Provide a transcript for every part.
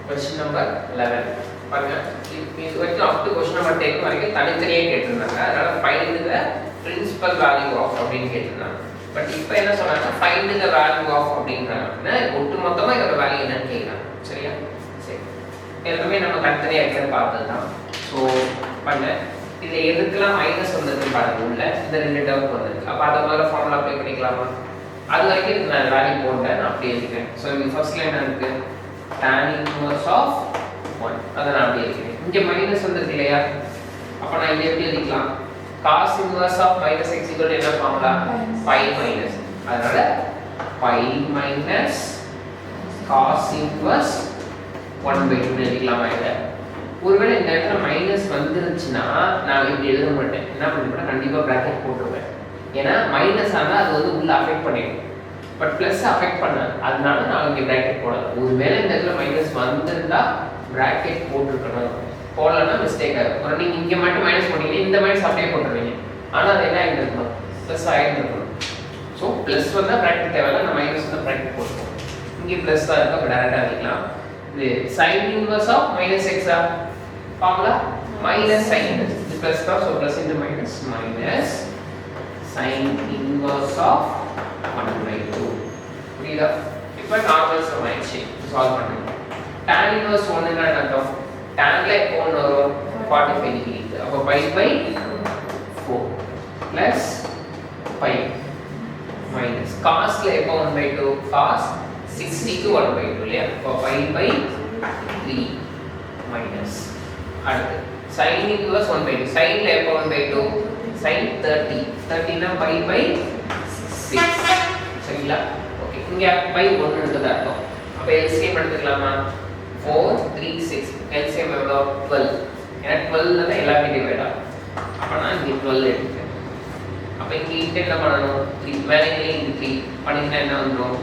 Question number 11. பாருங்க இது வரைக்கும் up to question number 10 வரைக்கும் தனித்தனியே கேட்டிருந்தாங்க. அதனால find the principal value of அப்படின்னு கேட்டிருந்தாங்க. பட் இப்போ என்ன சொன்னாங்க find the value of அப்படிங்கறாங்க. ஒட்டுமொத்தமா இதோட வேல்யூ என்னன்னு கேக்குறாங்க. சரியா? சரி. எல்லாமே நம்ம தனித்தனியா எக்ஸாம் பார்த்ததுதான். சோ பண்ண இது எதுக்கெல்லாம் மைனஸ் வந்திருக்கு பாருங்க உள்ள இந்த ரெண்டு டேர்ம் வந்திருக்கு. அப்ப அத முதல்ல ஃபார்முலா அப்ளை பண்ணிக்கலாமா? அது வரைக்கும் நான் வேல்யூ போட்டேன் நான் அப்படியே எழுதிக்கிறேன். சோ இது ஃபர்ஸ்ட் லைன் இருக்கு tan inverse of 1 அத நான் அப்படியே எழுதிக்கிறேன். இங்க மைனஸ் வந்திருக்கு இல்லையா? அப்ப நான் இங்க எப்படி எழுதிக்கலாம்? cos inverse of minus x equal to என்ன ஃபார்முலா? pi minus. அதனால pi minus cos inverse 1/2 எழுதிக்கலாமா இத? ஒருவேளை இந்த இடத்துல மைனஸ் வந்துருச்சுன்னா நான் இப்படி எழுத மாட்டேன். என்ன பண்ணுவேன்? கண்டிப்பா பிராக்கெட் போட்டுருவேன். ஏன்னா மைனஸ் ஆனா அது வந்து உள்ள அஃபெக்ட் பண்ணிடும். பட் பிளஸ் அஃபெக்ட் பண்ணாது. அதனால நான் இங்க பிராக்கெட் போடல. ஒருவேளை இந்த இடத்துல மைனஸ் வந்திருந்தா பிராக்கெட் போட்டுருக்கணும். போடலன்னா மிஸ்டேக் ஆகும். ஒரு நீங்க இங்க மட்டும் மைனஸ் போட்டீங்கன்னா இந்த மைனஸ் அப்படியே போட்டுருவீங்க. ஆனா அது என்ன ஆயிருக்கணும்? பிளஸ் ஆயிருக்கணும். ஸோ பிளஸ் வந்தா பிராக்கெட் தேவையில்ல. நான் மைனஸ் வந்தா பிராக்கெட் போட்டுருவோம். இங்கே பிளஸ் தான் இருக்கு. அப்போ டேரக்டா எழுதிக்கலாம். இது sin inverse of minus x ஆ ஃபார்முலா minus sin இது பிளஸ் தான். So plus into minus minus sin inverse of 1/2 புரியுதா? இப்போ நார்மல் சம் ஆயிடுச்சு. சால்வ் பண்ணுங்க. tan inverse 1 என்ன அர்த்தம்? tanல எப்போ வரும்? 45 டிகிரி. அப்போ pi by 4 plus pi minus cosல எப்போ 1/2? cos 60 க்கு 1/2 இல்லையா? அப்போ pi by 3 minus அடுத்து sin inverse 1/2 sinல எப்போ 1/2? sin 30 30 னா pi by 6 சரிங்களா? ஓகே இங்க pi 1 ன்றது அர்த்தம். அப்ப LCM எடுத்துக்கலாமா? 4 3 6 LCM எவ்வளவு? 12. ஏன்னா 12 ல எல்லாமே டிவைட் ஆகும். அப்ப நான் இங்க 12 எடுத்துக்கிறேன். அப்ப இங்க இன்ட் என்ன பண்ணனும்? 3 மேலே இங்க 3 பண்ணினா என்ன வந்துரும்?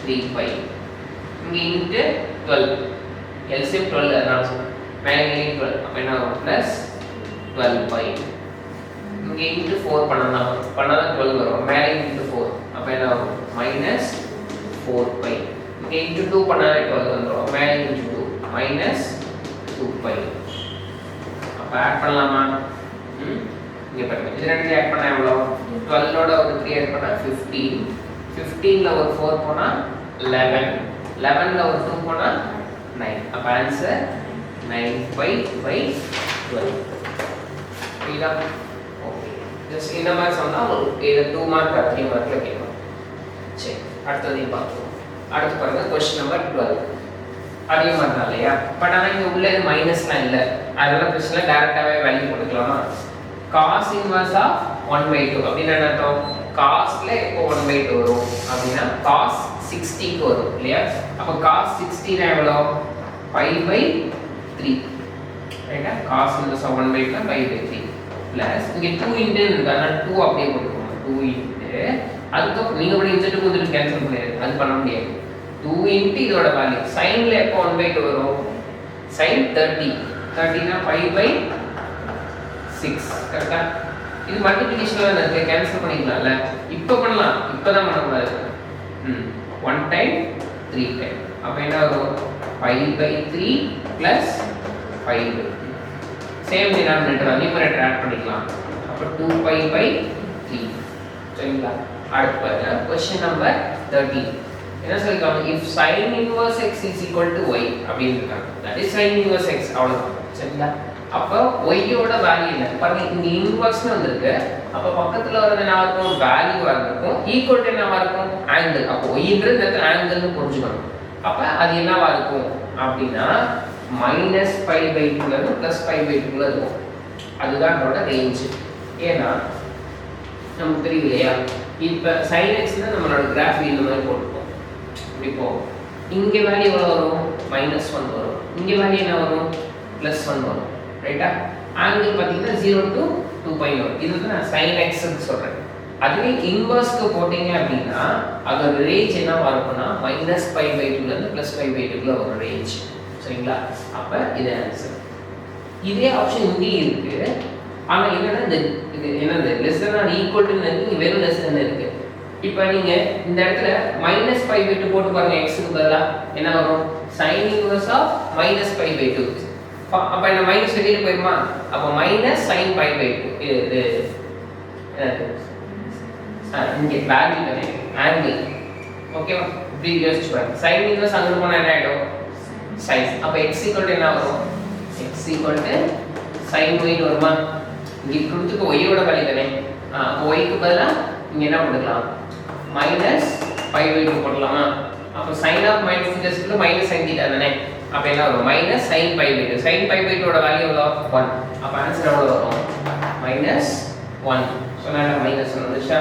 3 pi. இங்க இன்ட் 12 LCM 12 அதனால சொல்றேன். மேலே 12 அப்ப என்ன வரும்? plus 12 pi. இங்க இன்ட் 4 பண்ணலாம். பண்ணாதான் 12 வரும். மேலே இன்ட் 4 அப்ப என்ன வரும்? minus 4 pi. இங்க இன்ட் 2 பண்ணாலே 12 வந்துரும். மேலே இன்ட் 2 minus 2 pi. அப்ப ஆட் பண்ணலாமா? இங்க பாருங்க. இது ரெண்டு ஆட் பண்ணா எவ்வளவு? 12 ஓட ஒரு 3 ஆட் பண்ணா 15. 15 ல ஒரு 4 போனா 11. 11 ல ஒரு 2 போனா 9. அப்ப ஆன்சர் 9 pi by 12. புரியுதா? ஓகே. ஜஸ்ட் இந்த மாதிரி சொன்னா இது 2 மார்க் 3 மார்க்ல கேட்கும். சரி அடுத்தது பார்ப்போம். அடுத்து பாருங்க क्वेश्चन नंबर 12. அதே மாதிரி தான் இல்லையா? பட் ஆனா இங்க உள்ள மைனஸ்லாம் இல்ல. அதனால பிரச்சனை டைரக்டாவே வேல்யூ போட்டுக்கலாமா? cos inverse of 1/2 அப்படினா என்ன அர்த்தம்? cosல எப்போ 1/2 வரும் அப்படினா cos 60 க்கு வரும் இல்லையா? அப்ப cos 60 னா எவ்வளவு? pi by 3 ரைட்டா? cos inverse of 1/2 னா pi by 3 பிளஸ் இங்க 2 இன்டு இருக்கா? 2 அப்படியே போட்டுக்கோங்க. 2 இன்டு அதுக்கு நீங்க கூட இன்செட் கொஞ்சம் கேன்சல் பண்ணிடுங்க. அது பண்ண முடியாது. 2 இன்டு இதோட வேல்யூ sinல எப்போ 1/2 வரும்? sin 30 30 னா pi by 6 கரெக்ட்டா? இது மல்டிப்ளிகேஷன்ல இருக்கு. கேன்சல் பண்ணிக்கலாம்ல. இப்போ பண்ணலாம். இப்போதான் பண்ண கூடாது. 1 டைம் 3 டைம். அப்ப என்ன வரும்? pi by 3 plus pi by 3. Same denominator numerator add பண்ணிக்கலாம். அப்ப 2 pi by 3. சரிங்களா? அடுத்து பாருங்க क्वेश्चन नंबर 13. என்ன சொல்லிருக்காங்க? if sin inverse x is equal to y அப்படினு இருக்காங்க. that is sin inverse x அவ்வளவுதான். சரிங்களா? அப்ப y யோட வேல்யூ என்ன? பாருங்க இங்க இன்வெர்ஸ்னு வந்திருக்கு. அப்ப பக்கத்துல வரது என்ன இருக்கும்? வேல்யூவா இருக்கும். ஈக்குவல் டு என்னவா இருக்கும்? ஆங்கிள். அப்ப y-ன்றது இந்த ஆங்கிள்னு புரிஞ்சுக்கணும். அப்ப அது என்னவா இருக்கும் அப்படினா -pi by 2 ல இருந்து +pi by 2 ல இருக்கும். அதுதான் அதோட ரேஞ்ச். ஏன்னா நமக்கு தெரியும் இல்லையா? இப்ப sin x னா நம்மளோட கிராஃப் இந்த மாதிரி போட்டுப்போம். இப்படி போகும். இங்க வேல்யூ எவ்வளவு வரும்? -1 வரும். இங்க வேல்யூ என்ன வரும்? +1 வரும். ரைட்டா? ஆங்கிள் பாத்தீங்கன்னா 0 to 2pi வரும். இதுக்கு நான் sin x ன்னு சொல்றேன். அதுவே இன்வெர்ஸ்க்கு போட்டீங்க அப்படின்னா அதோட ரேஞ்ச் என்னவா இருக்கும்னா -pi by 2 ல இருந்து +pi by 2 ல ஒரு ரேஞ்ச். சரிங்களா? அப்ப இது ஆன்சர். இதே ஆப்ஷன் இங்கே இருக்கு. ஆனா என்னன்னா இது என்னது less than or equal to இருக்கு. வெறும் லெஸ் தென் இருக்கு. இப்போ நீங்க இந்த இடத்துல -π/2 போட்டு பாருங்க x க்கு பதிலா என்ன வரும் sin inverse of -π/2 அப்ப என்ன மைனஸ் வெளியில போயிருமா அப்ப -sin π/2 இது இங்க வேல்யூ தானே ஆங்கிள் ஓகேவா இப்படி யோசிச்சு பாருங்க sin inverse அங்க போனா என்ன ஆயிடும் sin அப்ப x என்ன வரும் x sin y வருமா இங்க கொடுத்துக்க y ஓட வேல்யூ தானே y க்கு பதிலா இங்க என்ன போட்டுக்கலாம் -π/2 போடலாமா அப்ப sin of -θ -sin θ தானே அப்ப என்ன வரும் -sin π/2 sin π/2 ஓட வேல்யூ எவ்வளவு 1 அப்ப ஆன்சர் எவ்வளவு வரும் -1 சொன்னா -1 வந்துச்சா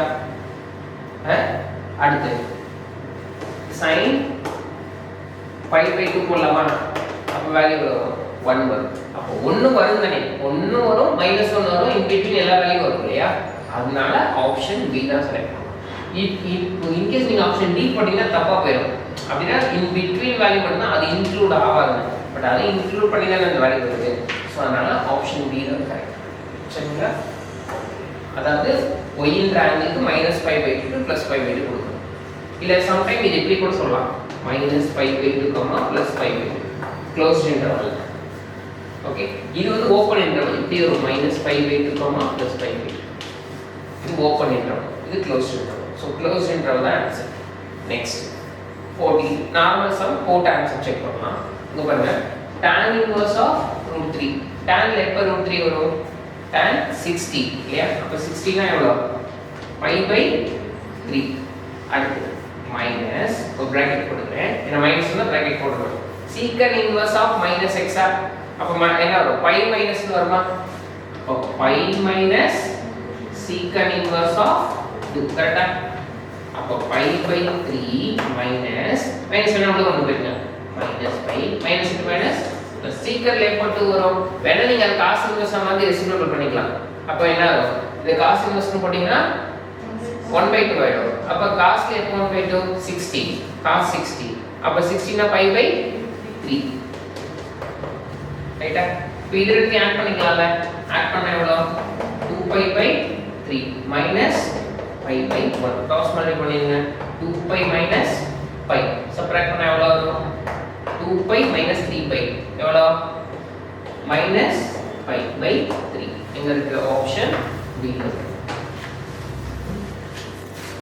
அடுத்து sin π/2 போடலாமா அப்ப வேல்யூ வரும் 1 வரும் அப்ப 1 வரும் தானே 1 வரும் -1 வரும் இன் பிட்வீன் எல்லா வேல்யூ வரும் இல்லையா அதனால ஆப்ஷன் பி தான் செலக்ட் பண்ணணும் இன் கேஸ் நீங்க ஆப்ஷன் டி போட்டீங்கன்னா தப்பா போயிடும் அப்படினா இன் பிட்வீன் வேல்யூ மட்டும் அது இன்க்ளூட் ஆகாது பட் அதை இன்க்ளூட் பண்ணி தான் அந்த வேல்யூ வருது சோ அதனால ஆப்ஷன் பி தான் கரெக்ட் சரிங்களா அதாவது y என்ற ஆங்கிளுக்கு -π/2 +π/2 கொடுக்கணும் இல்ல சம்டைம் இது இப்படி கூட சொல்லலாம் -π/2, +π/2 க்ளோஸ்ட் இன்டர்வல் ஓகே இது வந்து ஓபன் இன்டர்வல் இப்படி ஒரு -π/2, +π/2 இது ஓபன் இன்டர்வல் இது closed interval so closed interval தான் ஆன்சர் நெக்ஸ்ட் 40 நார்மல் சம் போட் ஆன்சர் செக் பண்ணலாம் இங்க பாருங்க tan inverse of √3 tan ல எப்ப √3 வரும் tan 60 இல்லையா அப்ப 60 னா எவ்வளவு π/3 அடுத்து மைனஸ் ஒரு பிராக்கெட் போடுறேன் ஏன்னா மைனஸ்னா பிராக்கெட் போடுறோம் secant inverse of -x அப்ப என்ன வரும் π மைனஸ் வருமா அப்ப π மைனஸ் secant inverse of 2 கரெக்ட்டா அப்ப π/3 மைனஸ் என்ன உள்ள கொண்டு போய்ங்க -π மைனஸ் சீக்கர்ல எப்ப 2 வரும் வேணா நீங்க அந்த காஸ் இன்வெர்ஸ் மாதிரி ரெசிப்ரோக்கல் பண்ணிக்கலாம் அப்ப என்ன வரும் இந்த காஸ் இன்வெர்ஸ் போடிங்கனா 1/2 ஆயிடும் அப்ப காஸ்ல எப்ப 1/2 60 cos 60 அப்ப 60 னா π/3 ரைட்டா இப்போ இத எடுத்து ஆட் பண்ணிக்கலாம்ல ஆட் பண்ணா எவ்வளவு 2π/3 மைனஸ் π/1 கிராஸ் மல்டிப்ளை பண்ணிருங்க 2π மைனஸ் π சப்ட்ராக்ட் பண்ணா எவ்வளவு வரும் 2π minus 3π எவ்வளவு minus π/3 எங்க இருக்கு ஆப்ஷன் B